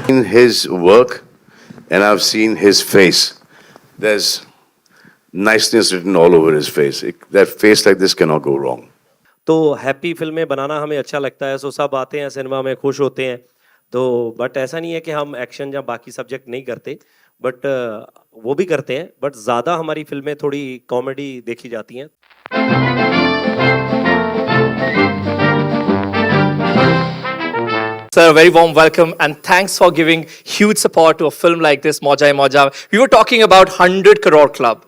In his work, and I've seen his face. There's niceness written all over his face. That face like this cannot go wrong. तो happy फिल्में बनाना हमें अच्छा लगता है, सो सब आते हैं सिनेमा में, खुश होते हैं। तो बट ऐसा नहीं है कि हम एक्शन या बाकी सब्जेक्ट नहीं करते, बट वो भी करते हैं, बट ज़्यादा हमारी फिल्में थोड़ी कॉमेडी देखी जाती हैं। Sir, a very warm welcome and thanks for giving huge support to a film like this, Moja Moja. We were talking about 100 Crore Club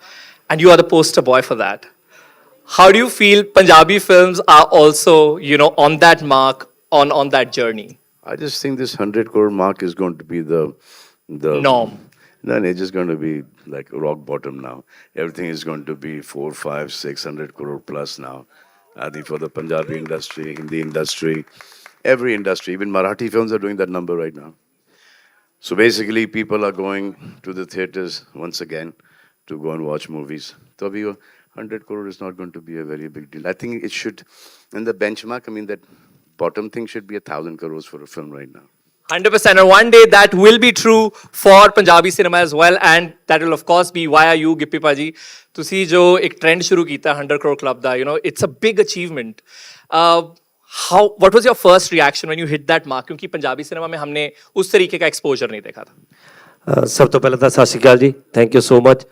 and you are the poster boy for that. How do you feel Punjabi films are also, on that mark, on that journey? I just think this 100 crore mark is going to be the Norm. No, it's just going to be like rock bottom now. Everything is going to be 4, 5, 600 crore plus now. I think for the Punjabi industry, Hindi industry, every industry, even Marathi films are doing that number right now. So basically, people are going to the theaters once again to go and watch movies. So 100 crore is not going to be a very big deal. I think it should, in the benchmark, I mean, that bottom thing should be 1,000 crores for a film right now. 100%. And one day that will be true for Punjabi cinema as well. And that will, of course, be Why Are You, Gippy Paji. ਤੁਸੀਂ ਜੋ ਇੱਕ trend ਸ਼ੁਰੂ ਕੀਤਾ 100 crore club the, it's a big achievement. What was your first reaction when you hit that mark? क्योंकि Punjabi cinema में हमने उस तरीके का एक्सपोजर नहीं देखा था। सब तो पहले तो सत श्री अकाल जी, थैंक यू सो मच,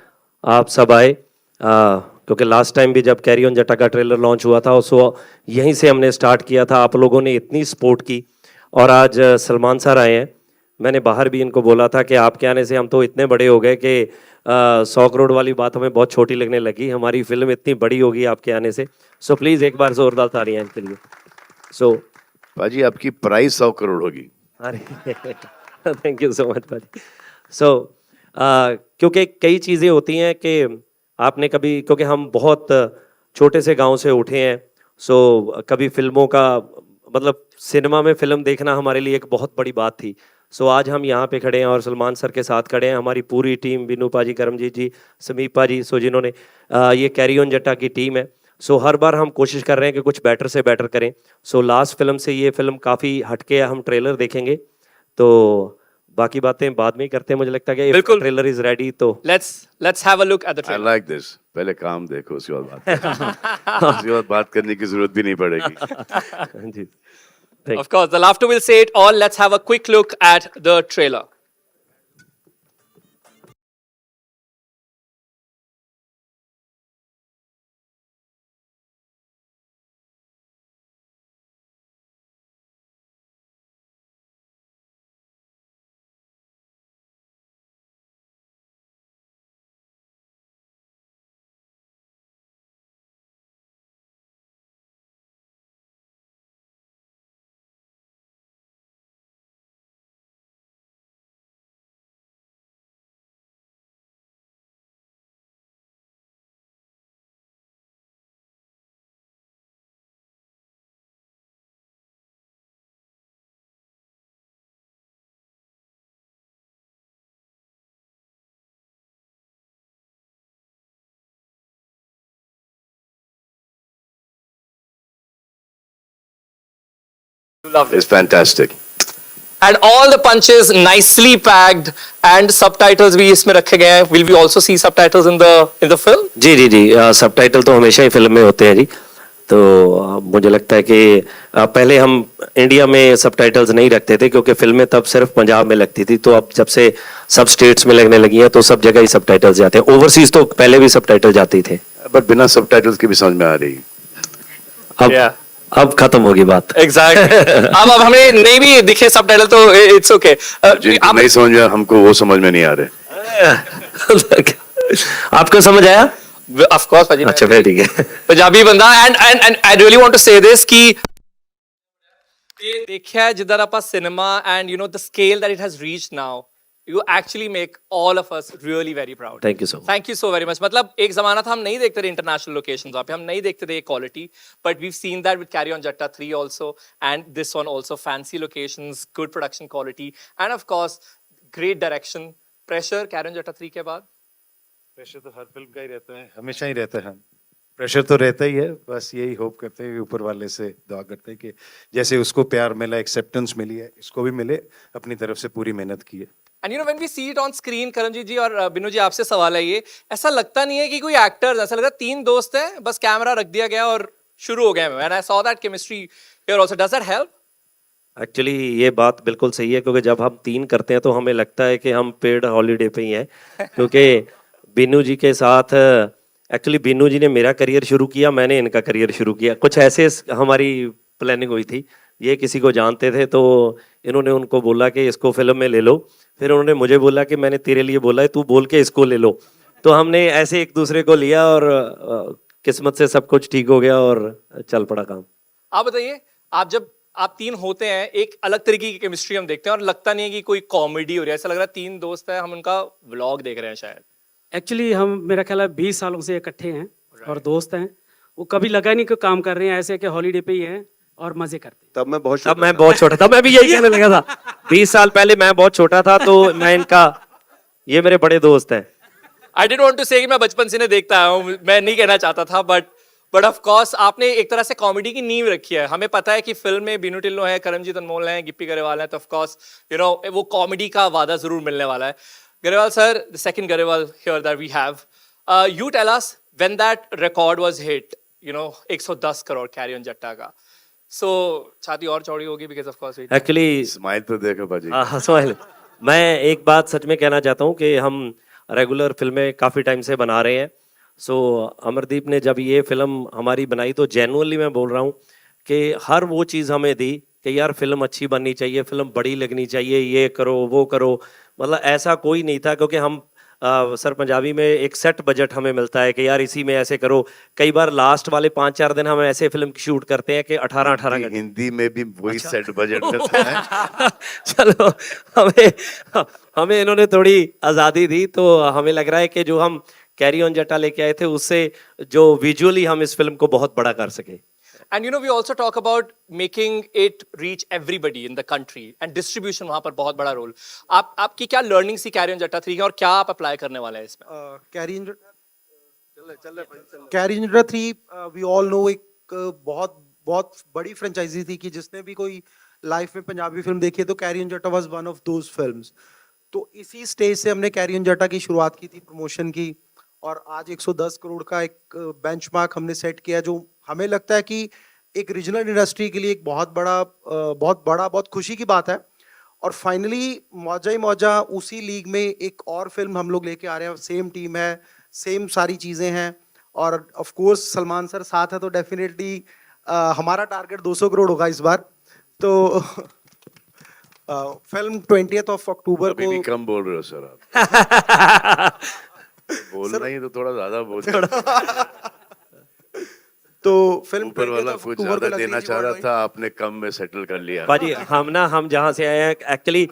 आप सब आए। क्योंकि लास्ट टाइम भी जब कैरी ऑन जट्टा का ट्रेलर लॉन्च हुआ था, सो यहीं से हमने स्टार्ट किया था। आप लोगों ने इतनी सपोर्ट की और आज सलमान सर आए हैं। मैंने बाहर भी इनको बोला था कि आपके आने से हम तो इतने बड़े हो गए कि 100 करोड़ वाली बात हमें बहुत छोटी लगने लगी, हमारी फिल्म इतनी बड़ी होगी आपके आने से। सो प्लीज़ एक बार जोरदार तालियां इनके लिए। सो पाजी आपकी प्राइस 100 करोड़ होगी। अरे थैंक यू सो मच पाजी। सो क्योंकि कई चीज़ें होती हैं कि आपने कभी, क्योंकि हम बहुत छोटे से गांव से उठे हैं, सो कभी फिल्मों का मतलब सिनेमा में फिल्म देखना हमारे लिए एक बहुत बड़ी बात थी। सो आज हम यहाँ पे खड़े हैं और सलमान सर के साथ खड़े हैं। हमारी पूरी टीम, बिनू पाजी, करमजीत जी, समीप पाजी, सो जिन्होंने ये कैरी ऑन जट्टा की टीम है। सो हर बार हम कोशिश कर रहे हैं कि कुछ बेटर से बेटर करें। सो लास्ट फिल्म से ये फिल्म काफ़ी हटके है, हम ट्रेलर देखेंगे तो बाकी बातें बाद में ही करते हैं। मुझे लगता है कि ट्रेलर इज रेडी, तो let's have a look at the I trailer. like this. पहले काम देखो, उसके बाद बात करें। उसके बाद बात करने की जरूरत भी नहीं पड़ेगी। जी Of course, the laughter will say it all. Let's have a quick look at the trailer. Love It's fantastic. And all the punches nicely packed and subtitles भी इसमें रखे गए हैं. Will we also see subtitles in the film? जी जी जी, subtitle तो हमेशा ही फिल्म में होते हैं जी। तो मुझे लगता है कि पहले हम इंडिया में सबटाइटल्स नहीं रखते थे क्योंकि फिल्में तब सिर्फ पंजाब में लगती थी। तो अब जब से सब स्टेट्स में लगने लगी हैं तो सब जगह ही सबटाइटल्स जाते हैं। ओवरसीज तो पहले भी सबटाइटल जाते थे, बट बिना सबटाइटल्स के भी समझ में आ रही। अब खत्म होगी बात। Exactly. अब हमने नहीं भी दिखे सबटाइटल तो it's okay. जिनको नहीं समझ में, हमको वो समझ में नहीं आ रहे। आपको समझ आया? Of course, पाजी। अच्छा फिर ठीक है। पंजाबी बंदा and I really want to say this कि ये देखिए जिधर आपा cinema and the scale that it has reached now, you actually make all of us really very proud. Thank you so much. Thank you so very much. मतलब एक जमाना था हम नहीं देखते थे international locations वहाँ पे, हम नहीं देखते थे quality, but we've seen that with Carry On Jatta 3 also, and this one also, fancy locations, good production quality, and of course great direction. Pressure Carry On Jatta 3 के बाद? प्रेशर तो हर film का ही रहता है, हमेशा ही रहता है। प्रेशर तो रहता ही है, बस यही होप करते हैं, ऊपर वाले से दुआ करते हैं कि जैसे उसको प्यार मिला, एक्सेप्टेंस मिली है, इसको भी मिले, अपनी तरफ से पूरी मेहनत की है। And you know when we see it on screen, Karamjit ji और बिनू जी, आपसे सवाल है ये, ऐसा लगता नहीं है कि कोई एक्टर्स, ऐसा लगता है तीन दोस्त हैं, बस कैमरा रख दिया गया और शुरू हो गए। And I saw that chemistry here also, does that help? Actually ये बात बिल्कुल सही है, क्योंकि जब हम 3 करते हैं तो हमें लगता है कि हम पेड हॉलीडे पे ही हैं, क्योंकि बिन्नू जी के साथ एक्चुअली बिन्नू जी ने मेरा करियर शुरू किया, मैंने इनका करियर शुरू किया, कुछ ऐसे हमारी प्लानिंग हुई थी। ये किसी को जानते थे तो इन्होंने उनको बोला कि इसको फिल्म में ले लो, फिर उन्होंने मुझे बोला कि मैंने तेरे लिए बोला है, तू बोल के इसको ले लो। तो हमने ऐसे एक दूसरे को लिया और किस्मत से सब कुछ ठीक हो गया और चल पड़ा काम। आप बताइए, जब आप तीन होते हैं, एक अलग तरीके की केमिस्ट्री हम देखते हैं और लगता नहीं है कि कोई कॉमेडी हो रही है, ऐसा लग रहा है तीन दोस्त हैं, हम उनका व्लॉग देख रहे हैं शायद। एक्चुअली हम, मेरा ख्याल है 20 सालों से इकट्ठे हैं और दोस्त हैं। वो कभी लगा नहीं कि काम कर रहे हैं, ऐसे कि हॉलीडे पे ही हैं और मजे करते हैं। तब मैं बहुत छोटा था, मैं भी यही कहने लगा था। 20 साल पहले मैं बहुत छोटा था, तो मैं इनका, ये मेरे बड़े दोस्त हैं। आई डिडंट वांट टू से कि मैं बचपन से इन्हें देखता आया हूं, मैं नहीं कहना चाहता था, बट ऑफ कोर्स आपने एक तरह से कॉमेडी की नींव रखी है। हमें पता है कि फिल्म में बिनू टिल्लो है, करमजीत अनमोल है, गिप्पी गरेवाल है, तो ऑफ कोर्स यू नो वो कॉमेडी का वादा जरूर मिलने वाला है। Grewal sir, the second Grewal here that we have, you tell us when that record was hit, you know 110 crore carry on Jatta का, सो छाती और चौड़ी होगी because of course actually smile तो देखो बाजी। हाँ, स्माइल। मैं एक बात सच में कहना चाहता हूँ कि हम रेगुलर फिल्में काफ़ी टाइम से बना रहे हैं। सो अमरदीप ने जब ये फिल्म हमारी बनाई तो जेन्युइनली मैं बोल रहा हूँ कि हर वो चीज़ हमें दी कि यार फिल्म अच्छी बननी चाहिए, फिल्म बड़ी लगनी चाहिए, ये करो वो करो। मतलब ऐसा कोई नहीं था, क्योंकि हम सर पंजाबी में एक सेट बजट हमें मिलता है कि यार इसी में ऐसे करो। कई बार लास्ट वाले 5-4 दिन हम ऐसे फिल्म की शूट करते हैं कि 18-18 घंटे। हिंदी में भी वही सेट बजट मिलता है। चलो, हमें इन्होंने थोड़ी आज़ादी दी, तो हमें लग रहा है कि जो हम कैरी ऑन जट्टा लेके आए थे, उससे जो विजुअली हम इस फिल्म को बहुत बड़ा कर सके। And you know we also talk about making it reach everybody in the country, and distribution वहां पर बहुत बड़ा रोल। आपकी क्या लर्निंग सी कैरी ऑन जट्टा 3 और क्या आप अप्लाई करने वाले हैं इसमें? कैरी ऑन जट्टा 3 वी ऑल नो एक बहुत बहुत बड़ी फ्रेंचाइजी थी कि जिसने भी कोई लाइफ में पंजाबी फिल्म देखी है तो कैरी ऑन जट्टा was one of those films. तो इसी स्टेज से हमने कैरी ऑन जट्टा की शुरुआत की थी, प्रमोशन की, और आज 110 करोड़ का एक बेंचमार्क हमने सेट किया, जो हमें लगता है कि एक रीजनल इंडस्ट्री के लिए एक बहुत खुशी की बात है। और फाइनली मौजा ही मौजा उसी लीग में एक और फिल्म हम लोग लेके आ रहे हैं, सेम टीम है, सेम सारी चीज़ें हैं, और ऑफ कोर्स सलमान सर साथ है, तो डेफिनेटली हमारा टारगेट 200 करोड़ होगा इस बार। तो फिल्म 20 अक्टूबर अभी को भी कम बोल रहे हो सर आप। बोलना ही तो थोड़ा ज्यादा बोल रहे हो। तो फिल्म ऊपर वाला कुछ ज्यादा देना चाह रहा था, आपने कम में सेटल कर लिया। बाजी, हम जहाँ से आए हैं, एक्चुअली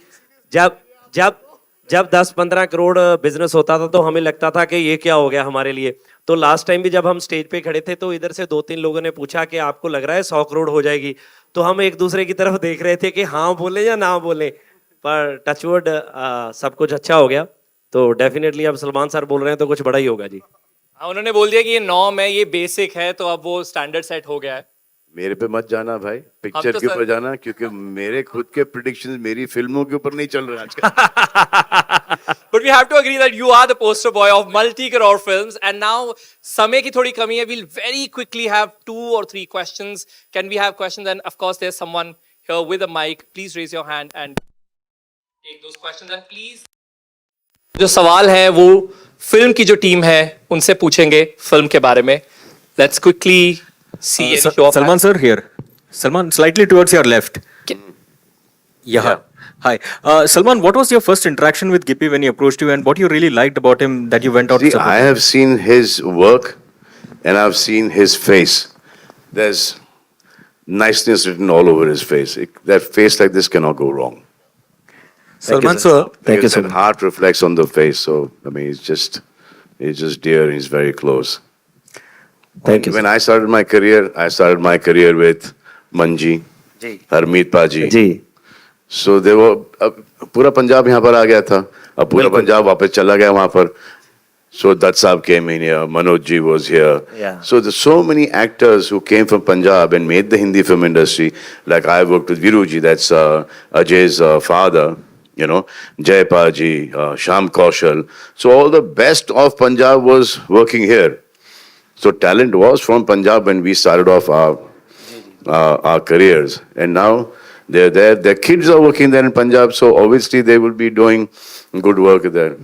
जब 10-15 करोड़ बिजनेस होता था तो हमें लगता था कि ये क्या हो गया हमारे लिए। तो लास्ट टाइम भी जब हम स्टेज पे खड़े थे तो इधर से 2-3 लोगों ने पूछा कि आपको लग रहा है 100 करोड़ हो जाएगी, तो हम एक दूसरे की तरफ देख रहे थे कि हाँ बोले या ना बोले, पर टचवुड सब कुछ अच्छा हो गया। तो डेफिनेटली अब सलमान सर बोल रहे हैं तो कुछ बड़ा ही होगा जी। हाँ, उन्होंने बोल दिया कि ये नॉर्म है, ये बेसिक है, तो अब वो स्टैंडर्ड सेट हो गया है। मेरे पे मत जाना भाई, पिक्चर तो के सर- ऊपर जाना, क्योंकि मेरे खुद के प्रेडिक्शंस मेरी फिल्मों के ऊपर नहीं चल रहे आजकल। But we have to agree that you are the poster boy of multi-crore films, and now समय की थोड़ी कमी है. We'll very quickly have 2 or 3 questions. Can we have questions? And of course, there's someone here with a mic. Please raise your hand and take those questions. And please, जो सवाल है वो film की जो टीम है उनसे पूछेंगे film के बारे में. Let's quickly see and show off. Salman sir here. Salman, slightly towards your left. Yeah. Hi. Salman, what was your first interaction with Gippy when he approached you, and what you really liked about him that you went out to See, support? I have seen his work and I've seen his face. There's niceness written all over his face. That face like this cannot go wrong. Salman sir. Thank you Because so that much. heart reflects on the face. So, I mean, he's just dear. He's very close. Thank you. When I started my career with Manji, ji Harmeet Paji. Ji So they were, पूरा पंजाब यहाँ पर आ गया था, अब पूरा पंजाब वापस चला गया वहाँ पर. So Dutt Saab came in here, Manoj ji was here. Yeah. So there's so many actors who came from Punjab and made the Hindi film industry. Like I worked with Viru ji, that's Ajay's father, you know, Jaypal ji, Sham Kaushal. So all the best of Punjab was working here. So talent was from Punjab when we started off our careers. And now they're there, their kids are working there in Punjab, so obviously they will be doing good work there.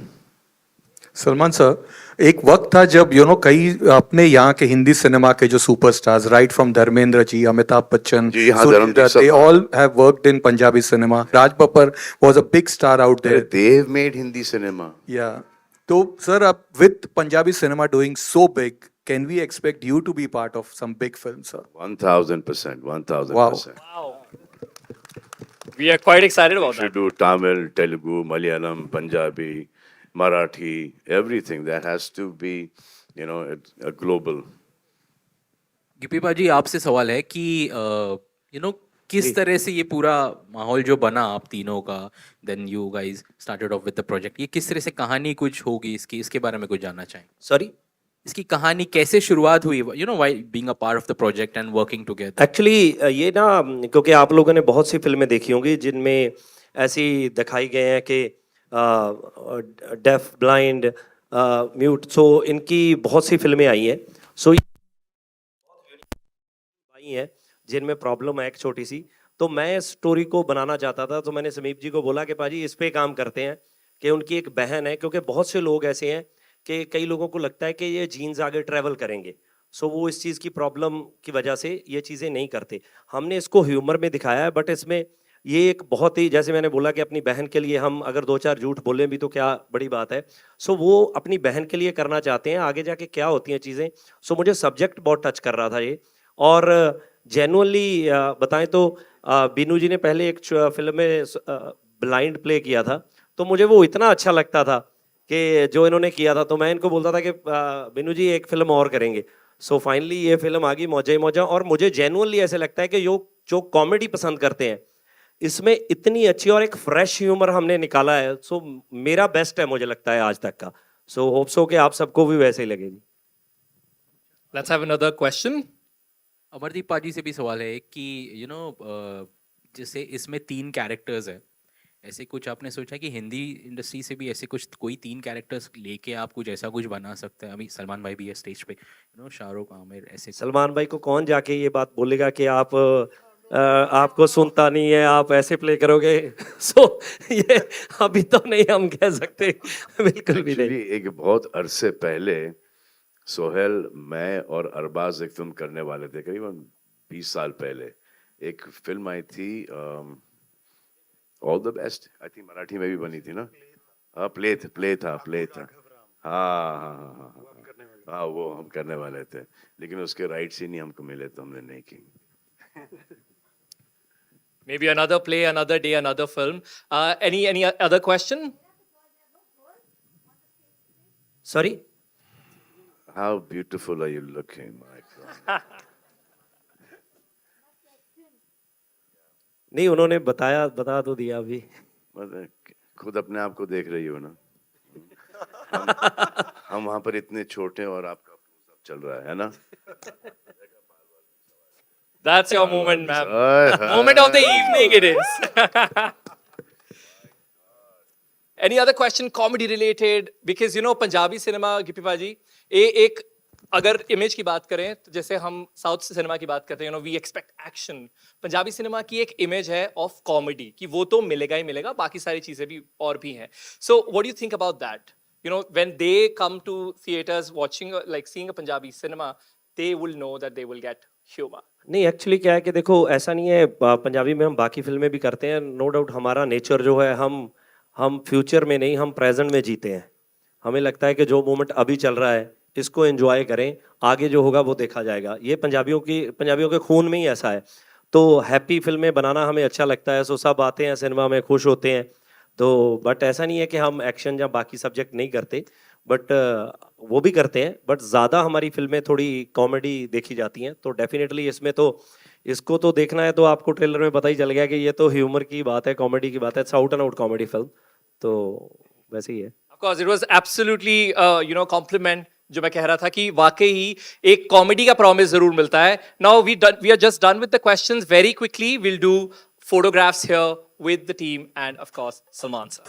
Salman sir, एक वक्त था जब कई अपने यहाँ के Hindi cinema के जो superstars, right from Dharmendra ji, Amitabh Bachchan, जी, हाँ, धर्मेंद्र दे सब। All have worked in Punjabi cinema. Raj Babbar was a big star out there. They've made Hindi cinema. या तो सर, अब with Punjabi cinema doing so big, can we expect you to be part of some big film, sir? 1000%, 1000%. We are quite excited about Should that. do Tamil, Telugu, Malayalam, Punjabi, Marathi, everything. That has to be, a global. Gippy पाजी, आपसे सवाल है कि किस तरह से ये पूरा माहौल जो बना आप तीनों का, then you guys started off with the project, ये किस तरह से कहानी कुछ होगी इसकी, इसके बारे में कुछ जानना चाहें? सॉरी, इसकी कहानी कैसे शुरुआत हुई, why being a part of the project and working together? Actually ये ना, क्योंकि आप लोगों ने बहुत सी फिल्में देखी होंगी जिनमें ऐसी दिखाई गए हैं कि डेफ, ब्लाइंड, म्यूट, सो इनकी बहुत सी फिल्में आई हैं. सो आई हैं जिनमें प्रॉब्लम है एक छोटी सी. तो मैं इस स्टोरी को बनाना चाहता था, तो मैंने समीप जी को बोला कि पाजी इस पे काम करते हैं कि उनकी एक बहन है, क्योंकि बहुत से लोग ऐसे हैं कि कई लोगों को लगता है कि ये जीन्स आगे ट्रैवल करेंगे, सो वो इस चीज़ की प्रॉब्लम की वजह से ये चीज़ें नहीं करते. हमने इसको ह्यूमर में दिखाया है, बट इसमें ये एक बहुत ही, जैसे मैंने बोला कि अपनी बहन के लिए हम अगर 2-4 झूठ बोलें भी तो क्या बड़ी बात है. सो वो अपनी बहन के लिए करना चाहते हैं, आगे जाके क्या होती हैं चीज़ें. सो मुझे सब्जेक्ट बहुत टच कर रहा था ये. और जेनुअनली बताएं तो बीनू जी ने पहले एक फिल्म में ब्लाइंड प्ले किया था, तो मुझे वो इतना अच्छा लगता था कि जो इन्होंने किया था, तो मैं इनको बोलता था कि बीनू जी एक फिल्म और करेंगे. सो फाइनली ये फिल्म आ गई, मौजा ही मौजा. और मुझे जेनुअनली ऐसे लगता है कि जो कॉमेडी पसंद करते हैं, इसमें इतनी अच्छी और एक फ्रेश ह्यूमर हमने निकाला है. सो मेरा बेस्ट है मुझे लगता है आज तक का. सो होप सो कि आप सबको भी वैसे ही लगेगी. Let's have another question. Amardeep पाजी से भी सवाल है कि जैसे इसमें 3 कैरेक्टर्स है, ऐसे कुछ आपने सोचा कि हिंदी इंडस्ट्री से भी ऐसे कुछ कोई 3 कैरेक्टर्स लेके आप कुछ ऐसा कुछ बना सकते हैं? अभी सलमान भाई भी है स्टेज पे, शाहरुख, आमिर, ऐसे. सलमान भाई को कौन जाके ये बात बोलेगा कि आप आपको सुनता नहीं है, आप ऐसे प्ले करोगे. सो ये अभी तो नहीं हम कह सकते, बिल्कुल भी नहीं. Actually, एक बहुत अरसे पहले सोहेल, मैं और अरबाज एक फिल्म करने वाले थे, करीबन 20 साल पहले. एक फिल्म आई थी all the best, I think Marathi में भी बनी थी ना. हाँ, प्ले था. हाँ, वो हम करने वाले थे, लेकिन उसके राइट्स ही नहीं हमको मिले, तो हमने नहीं की. Maybe another play, another day, another film. Any other question? Sorry, How beautiful are you looking, my God. नहीं उन्होंने बता तो दिया अभी. मतलब खुद अपने आप को देख रही हो ना. हम वहां पर इतने छोटे और आपका सब चल रहा है ना. That's your moment, ma'am. Hi. Moment of the evening it is. Any other question comedy related? Because Punjabi cinema, Gippy पाजी, एक अगर इमेज की बात करें तो जैसे हम साउथ सिनेमा की बात करते हैं, we expect action. Punjabi cinema की एक इमेज है ऑफ कॉमेडी कि वो तो मिलेगा ही मिलेगा, बाकी सारी चीजें भी और भी हैं. So what do you think about that? When they come to theaters watching, like seeing a Punjabi cinema, they will know that they will get humor. नहीं एक्चुअली क्या है कि देखो, ऐसा नहीं है, पंजाबी में हम बाकी फिल्में भी करते हैं, नो डाउट. हमारा नेचर जो है, हम फ्यूचर में नहीं, हम प्रेजेंट में जीते हैं. हमें लगता है कि जो मोमेंट अभी चल रहा है इसको एंजॉय करें, आगे जो होगा वो देखा जाएगा. ये पंजाबियों के खून में ही ऐसा है. तो हैप्पी फिल्में बनाना हमें अच्छा लगता है. सो सब आते हैं सिनेमा में, खुश होते हैं. तो बट ऐसा नहीं है कि हम एक्शन या बाकी सब्जेक्ट नहीं करते, बट वो भी करते हैं. बट ज़्यादा हमारी फिल्में थोड़ी कॉमेडी देखी जाती हैं. तो डेफिनेटली इसमें तो इसको तो देखना है, तो आपको ट्रेलर में पता ही चल गया कि ये तो ह्यूमर की बात है, कॉमेडी की बात है. It's out and out comedy film. तो वैसे ही है. course, it was absolutely, compliment जो मैं कह रहा था कि वाकई ही एक कॉमेडी का प्रॉमिस जरूर मिलता है. Now we are just done with the questions. Very quickly, we'll do photographs here with the team and of course Salman sir.